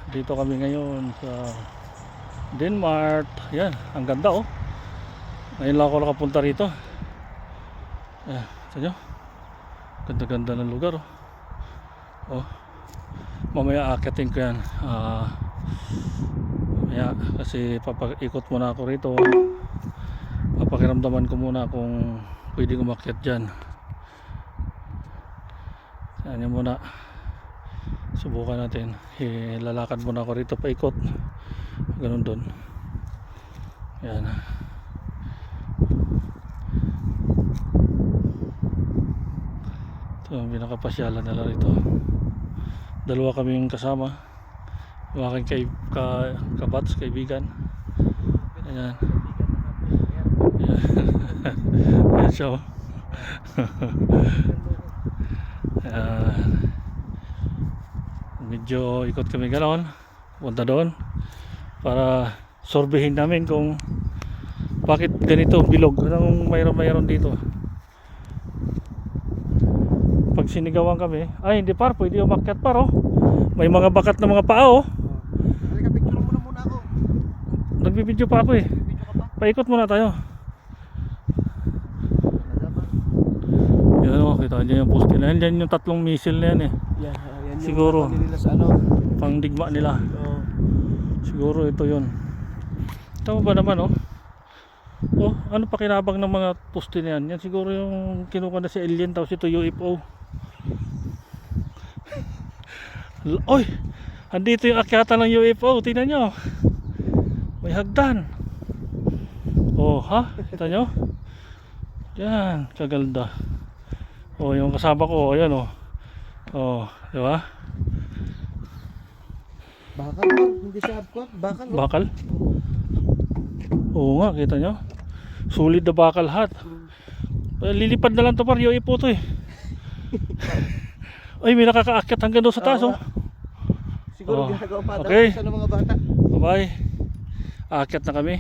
Dito kami ngayon sa Denmark. Yan, ang ganda oh. Ngayon lang ako nakapunta rito. Ayan, ito nyo. Ganda-ganda ng lugar oh. Oh. Mamaya akitin ko yan. Mamaya kasi papaikot muna ako rito. Papakiramdaman ko muna kung pwede umakyat dyan. Saan nyo muna. Subukan natin. Lalakad muna ako rito paikot. Ganun doon. Yan. Ito ang pinakapasyalan nila rito. Dalawa kaming kasama. Yung aking kabats, kaibigan. Ayan. Ayan siya oh. Ayan. Medyo ikot kami ganoon, punta doon para sorbehin namin kung bakit ganito bilog. Anong mayroon dito. Pag sinigawan kami, ay hindi par, pwede umakyat par oh. May mga bakat na mga paa oh. Picture muna ako. Nagbibideo pa ako eh. Paikot muna tayo. Yan oh, kita nyo yung poste na yan. Yan yung tatlong missile na yan eh. Yan siguro nila sa ano, pangdigma nila. Siguro ito yun. Tama ba naman oh? Oh, ano pa kinabang ng mga poste na yan? Yan siguro yung kinuha na si alien, tapos ito UFO. Oy! Andito yung akyatan ng UFO. Tingnan nyo. May hagdan. Oh, ha? Kita nyo? Yan, kagalda. Oh, yung kasama ko, ayan oh. Oh, di ba? bakal ba? Hindi siya upcoat, bakal no? Bakal? Oo nga, kita nyo. Solid na bakal hat. Lilipad na lang to par, UFO to eh. Ay, may nakakaakyat hanggang doon sa taas oh. Siguro Oh, ginagawa pa okay. daw sa mga bata. Bye bye. Aakyat na kami.